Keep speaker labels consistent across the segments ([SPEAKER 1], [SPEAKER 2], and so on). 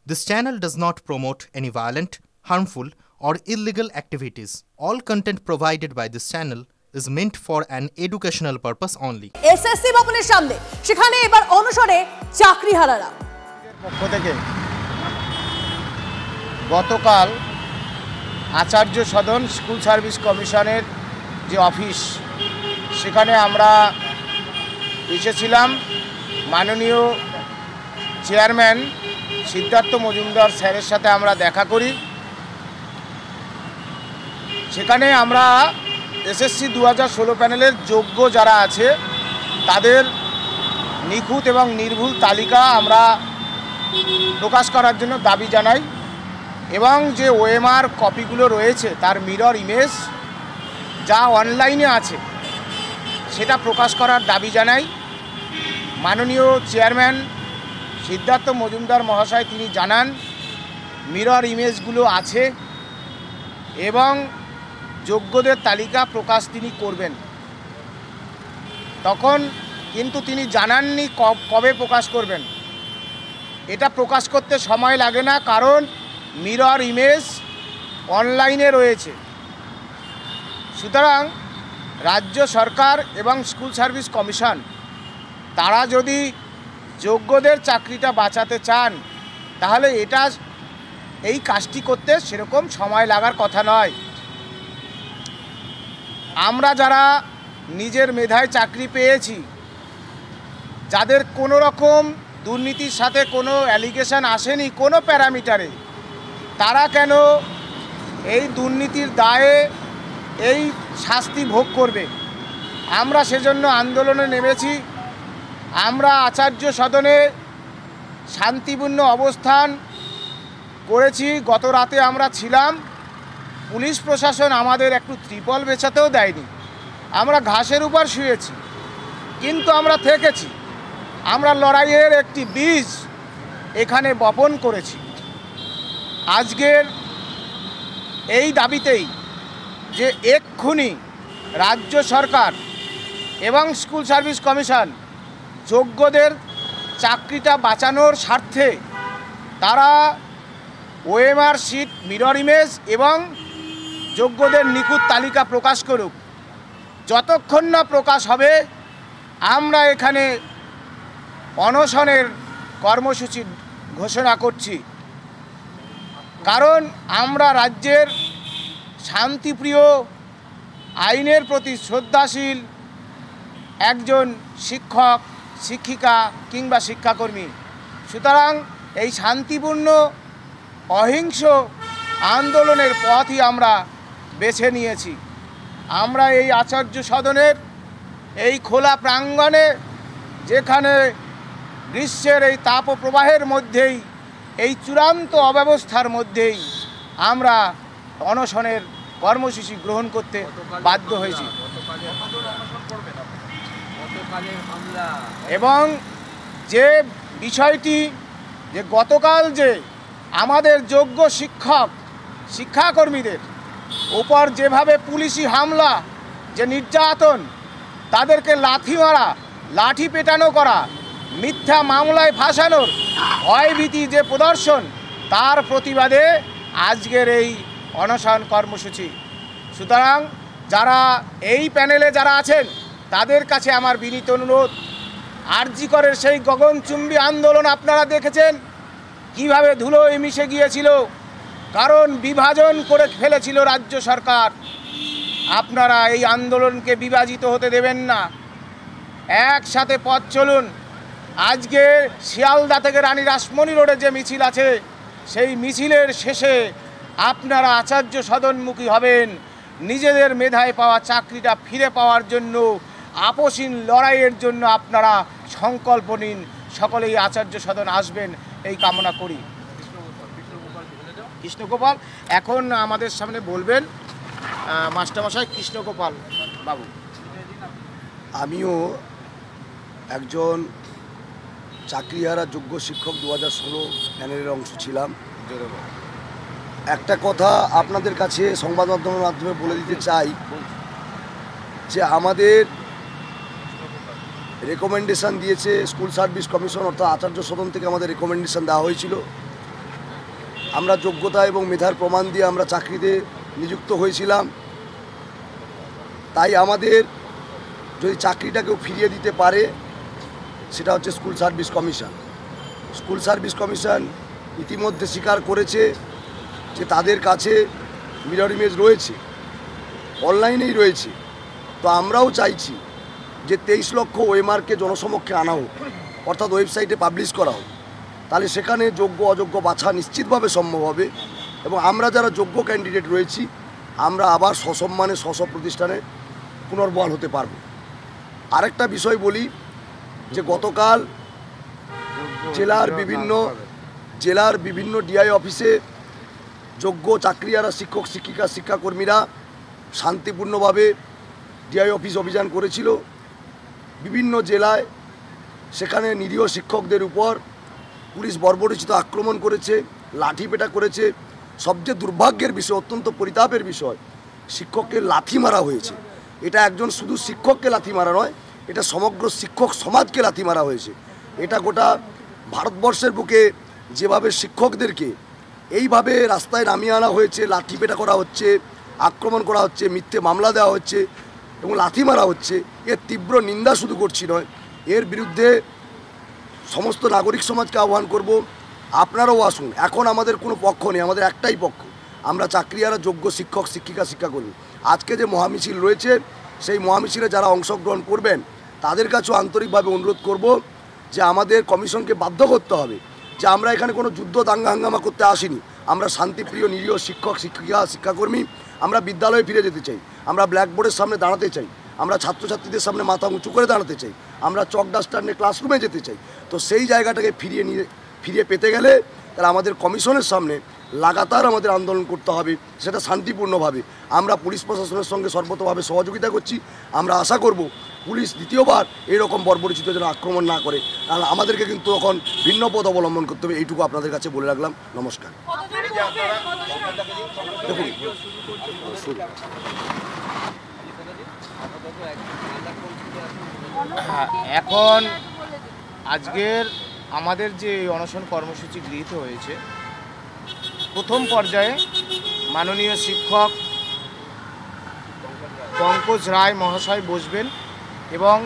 [SPEAKER 1] This channel does not promote any violent, harmful, or illegal activities. All content provided by this channel is meant for an educational purpose only.
[SPEAKER 2] SSC ভবনের সামনে সেখানে এবার অনুসরে চাকরিহারারা
[SPEAKER 3] পক্ষ থেকে গতকাল আচার্য সদন school service কমিশনের যে অফিস সেখানে আমরা এসেছিলাম। মাননীয় চেয়ারম্যান সিদ্ধার্থ মজুমদার স্যারের সাথে আমরা দেখা করি। সেখানে আমরা এসএসসি 2016 প্যানেলের যোগ্য যারা আছে তাদের নিখুঁত এবং নির্ভুল তালিকা আমরা প্রকাশ করার জন্য দাবি জানাই এবং যে ওএমআর কপিগুলো রয়েছে তার মিরর ইমেজ যা অনলাইনে আছে সেটা প্রকাশ করার দাবি জানাই। মাননীয় চেয়ারম্যান সিদ্ধার্থ মজুমদার মহাশয় তিনি জানান মিরর ইমেজগুলো আছে এবং যোগ্যদের তালিকা প্রকাশ তিনি করবেন। তখন কিন্তু তিনি জানাননি কবে প্রকাশ করবেন। এটা প্রকাশ করতে সময় লাগে না, কারণ মিরর ইমেজ অনলাইনে রয়েছে। সুতরাং রাজ্য সরকার এবং স্কুল সার্ভিস কমিশন তারা যদি যোগ্যদের চাকরিটা বাঁচাতে চান তাহলে এই কাজটি করতে সেরকম সময় লাগার কথা নয়। আমরা যারা নিজের মেধায় চাকরি পেয়েছি, যাদের কোনো রকম দুর্নীতির সাথে কোনো অ্যালিগেশন আসেনি কোনো প্যারামিটারে, তারা কেন এই দুর্নীতির দায়ে এই শাস্তি ভোগ করবে? আমরা সেজন্য আন্দোলনে নেমেছি। আমরা আচার্য সদনে শান্তিপূর্ণ অবস্থান করেছি। গত রাতে আমরা ছিলাম, পুলিশ প্রশাসন আমাদের একটু ত্রিপল বেছাতেও দেয়নি। আমরা ঘাসের উপর শুয়েছি, কিন্তু আমরা থেকেছি। আমরা লড়াইয়ের একটি বীজ এখানে বপন করেছি। আজকের এই দাবিতেই যে এক্ষুনি রাজ্য সরকার এবং স্কুল সার্ভিস কমিশন যোগ্যদের চাকরিটা বাঁচানোর স্বার্থে তারা ওএমআর শিট, মিরর ইমেজ এবং যোগ্যদের নিখুঁত তালিকা প্রকাশ করুক। যতক্ষণ না প্রকাশ হবে আমরা এখানে অনশনের কর্মসূচি ঘোষণা করছি। কারণ আমরা রাজ্যের শান্তিপ্রিয়, আইনের প্রতি শ্রদ্ধাশীল একজন শিক্ষক, শিক্ষিকা কিংবা শিক্ষাকর্মী। সুতরাং এই শান্তিপূর্ণ অহিংস আন্দোলনের পথই আমরা বেছে নিয়েছি। আমরা এই আচার্য সদনের এই খোলা প্রাঙ্গণে, যেখানে গ্রীষ্মের এই তাপপ্রবাহের মধ্যেই, এই চূড়ান্ত অব্যবস্থার মধ্যেই আমরা অনশনের কর্মসূচি গ্রহণ করতে বাধ্য হয়েছি। এবং যে বিষয়টি যে গতকাল যে আমাদের যোগ্য শিক্ষক শিক্ষাকর্মীদের উপর যেভাবে পুলিশি হামলা, যে নির্যাতন, তাদেরকে লাথি মারা, লাঠি পেটানো করা, মিথ্যা মামলায় ফাঁসানোর ভয়ভীতি যে প্রদর্শন, তার প্রতিবাদে আজকের এই অনশন কর্মসূচি। সুতরাং যারা এই প্যানেলে যারা আছেন তাদের কাছে আমার বিনীত অনুরোধ, আরজি করের সেই গগনচুম্বী আন্দোলন আপনারা দেখেছেন কিভাবে ধুলোয় মিশে গিয়েছিল, কারণ বিভাজন করে ফেলেছিল রাজ্য সরকার। আপনারা এই আন্দোলনকে বিভাজিত হতে দেবেন না, একসাথে পথ চলুন। আজকে শিয়ালদা থেকে রানী রাসমণি রোডে যে মিছিল আছে, সেই মিছিলের শেষে আপনারা আচার্য সদনমুখী হবেন। নিজেদের মেধায় পাওয়া চাকরিটা ফিরে পাওয়ার জন্য আপসীন লড়াইয়ের জন্য আপনারা সংকল্প নিন। সকলেই আচার্য সদন আসবেন এই কামনা করি। কৃষ্ণগোপাল এখন আমাদের সামনে বলবেন মাস্টারমশাই কৃষ্ণগোপাল বাবু।
[SPEAKER 4] আমিও একজন চাকরিহারা যোগ্য শিক্ষক 2016 প্যানেলের অংশ ছিলাম। একটা কথা আপনাদের কাছে সংবাদ মাধ্যমের মাধ্যমে বলে দিতে চাই যে আমাদের রেকমেন্ডেশন দিয়েছে স্কুল সার্ভিস কমিশন, অর্থাৎ আচার্য সদন থেকে আমাদের রেকমেন্ডেশন দেওয়া হয়েছিল আমরা যোগ্যতা এবং মেধার প্রমাণ দিয়ে আমরা চাকরিতে নিযুক্ত হয়েছিলাম। তাই আমাদের যদি চাকরিটাকেও ফিরিয়ে দিতে পারে সেটা হচ্ছে school service commission. School service commission ইতিমধ্যে স্বীকার করেছে যে তাদের কাছে মিরর ইমেজ রয়েছে, অনলাইনেই রয়েছে। তো আমরাও চাইছি যে 23 লক্ষ ওএমআরকে জনসমক্ষে আনা হোক, অর্থাৎ ওয়েবসাইটে পাবলিশ করা হোক। তাহলে সেখানে যোগ্য অযোগ্য বাছা নিশ্চিতভাবে সম্ভব হবে এবং আমরা যারা যোগ্য ক্যান্ডিডেট রয়েছি আমরা আবার সসম্মানে প্রতিষ্ঠানে পুনর্বহাল হতে পারব। আরেকটা বিষয় বলি যে গতকাল জেলার বিভিন্ন ডিআই অফিসে যোগ্য চাকরিয়ারা শিক্ষক শিক্ষিকা শিক্ষাকর্মীরা শান্তিপূর্ণভাবে ডিআই অফিস অভিযান করেছিল। বিভিন্ন জেলায় সেখানে নিরীহ শিক্ষকদের উপর পুলিশ বর্বরোচিত আক্রমণ করেছে, লাঠিপেটা করেছে। সবচেয়ে দুর্ভাগ্যের বিষয়, অত্যন্ত পরিতাপের বিষয়, শিক্ষককে লাথি মারা হয়েছে। এটা একজন শুধু শিক্ষককে লাথি মারা নয়, এটা সমগ্র শিক্ষক সমাজকে লাথি মারা হয়েছে। এটা গোটা ভারতবর্ষের বুকে যেভাবে শিক্ষকদেরকে এইভাবে রাস্তায় নামিয়ে আনা হয়েছে, লাঠিপেটা করা হচ্ছে, আক্রমণ করা হচ্ছে, মিথ্যে মামলা দেওয়া হচ্ছে এবং লাথি মারা হচ্ছে, এর তীব্র নিন্দা শুধু করছি নয়, এর বিরুদ্ধে সমস্ত নাগরিক সমাজকে আহ্বান করব, আপনারাও আসুন। এখন আমাদের কোনো পক্ষ নেই, আমাদের একটাই পক্ষ, আমরা চাকরিয়ারা যোগ্য শিক্ষক শিক্ষিকা শিক্ষাকর্মী। আজকে যে মহামিছিল রয়েছে সেই মহামিছিলে যারা অংশগ্রহণ করবেন তাদের কাছেও আন্তরিকভাবে অনুরোধ করব যে আমাদের কমিশনকে বাধ্য করতে হবে যে আমরা এখানে কোনো যুদ্ধ দাঙ্গা হাঙ্গামা করতে আসিনি। আমরা শান্তিপ্রিয় নিরীহ শিক্ষক শিক্ষিকা শিক্ষাকর্মী, আমরা বিদ্যালয়ে ফিরে যেতে চাই, আমরা ব্ল্যাকবোর্ডের সামনে দাঁড়াতে চাই, আমরা ছাত্রছাত্রীদের সামনে মাথা উঁচু করে দাঁড়াতে চাই, আমরা চক ডাস্টার নিয়ে ক্লাসরুমে যেতে চাই। তো সেই জায়গাটাকে ফিরিয়ে পেতে গেলে তাহলে আমাদের কমিশনের সামনে লাগাতার আমাদের আন্দোলন করতে হবে, সেটা শান্তিপূর্ণভাবে। আমরা পুলিশ প্রশাসনের সঙ্গে সর্বতভাবে সহযোগিতা করছি। আমরা আশা করব পুলিশ দ্বিতীয়বার এরকম বর্বরোচিত যেন আক্রমণ না করে, কারণ আমাদেরকে কিন্তু তখন ভিন্ন পথ অবলম্বন করতে হবে। এইটুকু আপনাদের কাছে বলে রাখলাম। নমস্কার। দেখুন,
[SPEAKER 3] এখন আজকের আমাদের যে অনশন কর্মসূচি গৃহীত হয়েছে, প্রথম পর্যায়ে মাননীয় শিক্ষক পঙ্কজ রায় মহাশয় বসবেন এবং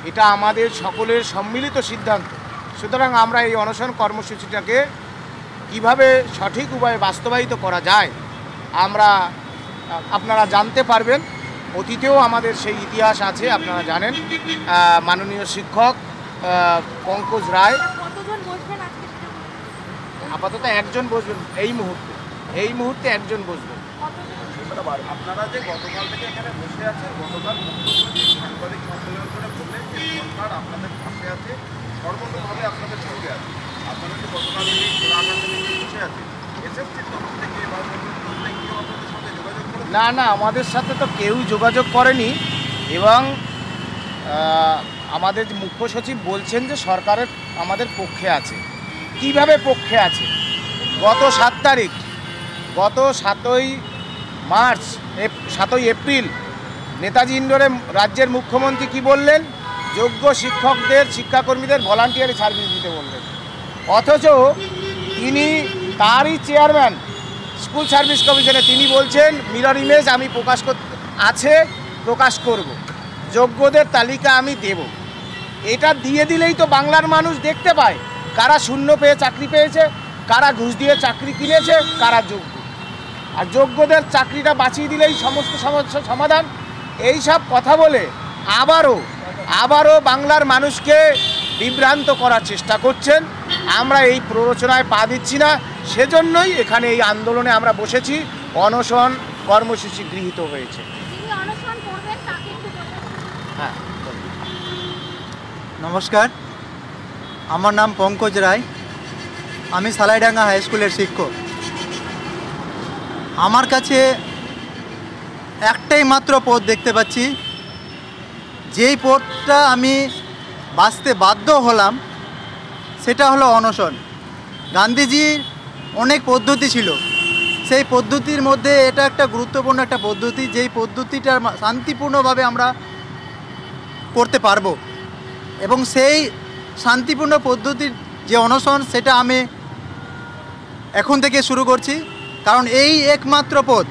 [SPEAKER 3] এটা আমাদের সকলের সম্মিলিত সিদ্ধান্ত। সুতরাং আমরা এই অনশন কর্মসূচিটাকে কিভাবে সঠিক উপায়ে বাস্তবায়িত করা যায় আপনারা জানতে পারবেন। অতীতেও আমাদের সেই ইতিহাস আছে, আপনারা জানেন। মাননীয় শিক্ষক পঙ্কজ রায় আপাতত একজন বসবেন, এই মুহূর্তে একজন বসবেন।
[SPEAKER 5] আপনারা যে গতকাল থেকে এখানে বসে আছেন, গতকাল সাংবাদিক সম্মেলন করে বললেন যে সরকার আপনাদের পাশে আছে, সর্বতভাবে আপনাদের সঙ্গে আছে। আপনারা যে গতকাল থেকে বসে আছেন, এসএসসির তরফ থেকে বা কেউ আপনাদের সঙ্গে যোগাযোগ করে?
[SPEAKER 3] না, আমাদের সাথে তো কেউ যোগাযোগ করেনি এবং আমাদের মুখ্য সচিব বলছেন যে সরকারের আমাদের পক্ষে আছে। কিভাবে পক্ষে আছে? গত 7 তারিখ, গত 7ই এপ্রিল নেতাজি ইন্ডোরে রাজ্যের মুখ্যমন্ত্রী কি বললেন? যোগ্য শিক্ষকদের শিক্ষাকর্মীদের ভলান্টিয়ারি সার্ভিস দিতে বললেন। অথচ তিনি তারই চেয়ারম্যান স্কুল সার্ভিস কমিশনে, তিনি বলছেন মিরর ইমেজ আমি প্রকাশ করব, যোগ্যদের তালিকা আমি দেব। এটা দিয়ে দিলেই তো বাংলার মানুষ দেখতে পায় কারা শূন্য পেয়ে চাকরি পেয়েছে, কারা ঘুষ দিয়ে চাকরি কিনেছে, কারা যোগ্য। আর যোগ্যদের চাকরিটা বাঁচিয়ে দিলেই সমস্ত সমস্যার সমাধান। এই সব কথা বলে আবারও বাংলার মানুষকে বিভ্রান্ত করার চেষ্টা করছেন। আমরা এই প্ররোচনায় পা দিচ্ছি না, সেজন্যই এখানে এই আন্দোলনে আমরা বসেছি, অনশন কর্মসূচি গৃহীত হয়েছে। হ্যাঁ,
[SPEAKER 6] নমস্কার, আমার নাম পঙ্কজ রায়, আমি সালাইডাঙ্গা হাই স্কুলের শিক্ষক। আমার কাছে একটাই মাত্র পথ দেখতে পাচ্ছি, যেই পথটা আমি বাঁচতে বাধ্য হলাম সেটা হলো অনশন। গান্ধীজির অনেক পদ্ধতি ছিল, সেই পদ্ধতির মধ্যে এটা একটা গুরুত্বপূর্ণ একটা পদ্ধতি, যেই পদ্ধতিটা শান্তিপূর্ণভাবে আমরা করতে পারবো এবং সেই শান্তিপূর্ণ পদ্ধতির যে অনশন সেটা আমি এখন থেকে শুরু করছি, কারণ এই একমাত্র পথ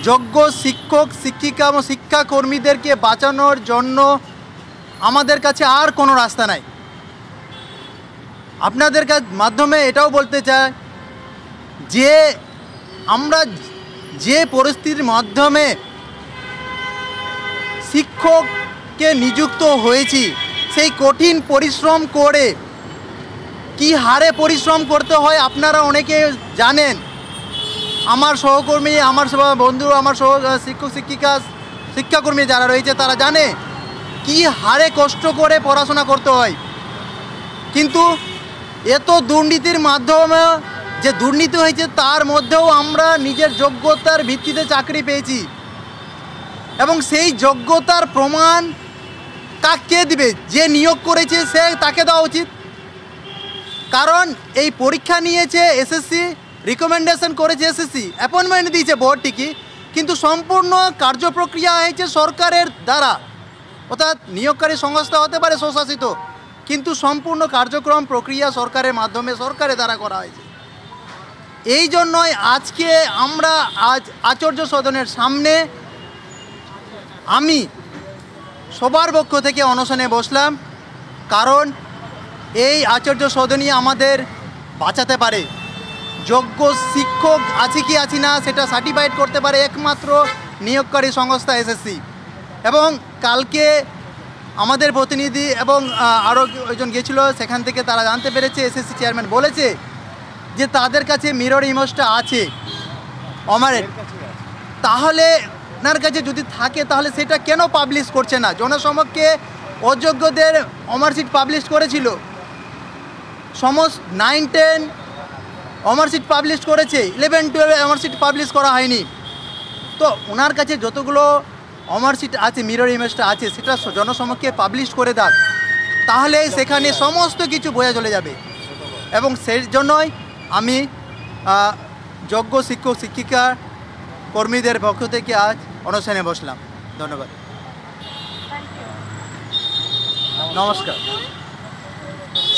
[SPEAKER 6] যোগ্য শিক্ষক শিক্ষিকা এবং শিক্ষাকর্মীদেরকে বাঁচানোর জন্য আমাদের কাছে আর কোনো রাস্তা নাই। আপনাদের মাধ্যমে এটাও বলতে চাই যে আমরা যে পরিস্থিতির মাধ্যমে শিক্ষককে নিযুক্ত হয়েছি, সেই কঠিন পরিশ্রম করে কি হারে পরিশ্রম করতে হয় আপনারা অনেকে জানেন। আমার সহকর্মী, আমার বন্ধু, আমার শিক্ষক শিক্ষাকর্মী যারা রয়েছে তারা জানে কি হারে কষ্ট করে পড়াশোনা করতে হয়। কিন্তু এত দুর্নীতির মাধ্যমে যে দুর্নীতি হয়েছে তার মধ্যেও আমরা নিজের যোগ্যতার ভিত্তিতে চাকরি পেয়েছি, এবং সেই যোগ্যতার প্রমাণ কাকে দিবে? যে নিয়োগ করেছে সে তাকে দেওয়া উচিত। কারণ এই পরীক্ষা নিয়েছে এসএসসি, রিকমেন্ডেশন করেছে এসএসসি, অ্যাপয়েন্টমেন্ট দিয়েছে বোর্ড ঠিকই, কিন্তু সম্পূর্ণ কার্যপ্রক্রিয়া হয়েছে সরকারের দ্বারা, অর্থাৎ নিয়োগকারী সংস্থা হতে পারে স্বশাসিত, কিন্তু সম্পূর্ণ কার্যক্রম প্রক্রিয়া সরকারের মাধ্যমে সরকারের দ্বারা করা হয়েছে। এই জন্যই আজকে আমরা আচার্য সদনের সামনে আমি সবার পক্ষ থেকে অনশনে বসলাম, কারণ এই আচার্য সদনই আমাদের বাঁচাতে পারে। যোগ্য শিক্ষক আছে কি আছে না সেটা সার্টিফাইড করতে পারে একমাত্র নিয়োগকারী সংস্থা এসএসসি। এবং কালকে আমাদের প্রতিনিধি এবং আরও একজন গিয়েছিল, সেখান থেকে তারা জানতে পেরেছে, এসএসসি চেয়ারম্যান বলেছে যে তাদের কাছে মিরর ইমেজটা আছে অমারের। তাহলে ওনার কাছে যদি থাকে তাহলে সেটা কেন পাবলিশ করছে না? জনসমক্ষে অযোগ্যদের অমারশিট পাবলিশ করেছিল, সমস্ত 9-10 অমারশিট পাবলিশ করেছে, 11-12 অমারশিট পাবলিশ করা হয়নি। তো ওনার কাছে যতগুলো অমারশিট আছে, মিরর ইমেজটা আছে, সেটা জনসমক্ষে পাবলিশ করে দাও, তাহলে সেখানে সমস্ত কিছু বোঝা চলে যাবে। এবং সেই জন্যই আমি যোগ্য শিক্ষক শিক্ষিকা কর্মীদের পক্ষ থেকে আজ অনশনে বসলাম। ধন্যবাদ, নমস্কার।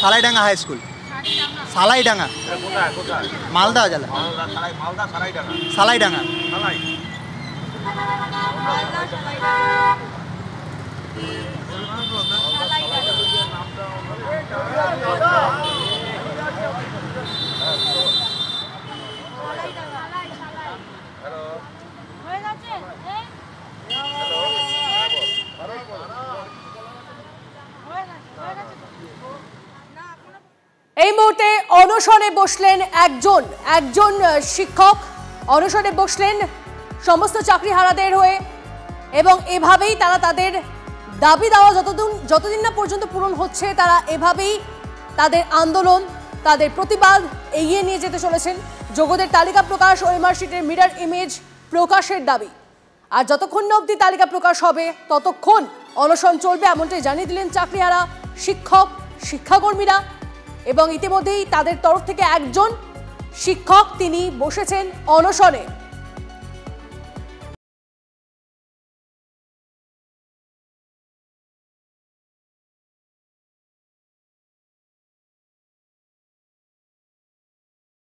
[SPEAKER 6] সালাইডাঙ্গা হাই স্কুল, সালাইডাঙ্গা, মালদা জেলা, সালাইডাঙ্গা।
[SPEAKER 2] এই মুহূর্তে অনশনে বসলেন একজন শিক্ষক, অনশনে বসলেন সমস্ত চাকরিহারাদের হয়ে, এবং এভাবেই তারা তাদের দাবি দেওয়া যতদিন না পর্যন্ত পূরণ হচ্ছে তারা এভাবেই তাদের আন্দোলন, তাদের প্রতিবাদ এগিয়ে নিয়ে যেতে চলেছেন। যোগ্যদের তালিকা প্রকাশ ও এমআরশিটের মিরর ইমেজ প্রকাশের দাবি। আর যতক্ষণ না অবধি তালিকা প্রকাশ হবে ততক্ষণ অনশন চলবে, এমনটাই জানিয়ে দিলেন চাকরিহারা শিক্ষক শিক্ষাকর্মীরা। এবং ইতিমধ্যেই তাদের তরফ থেকে একজন শিক্ষক তিনি বসেছেন অনশনে।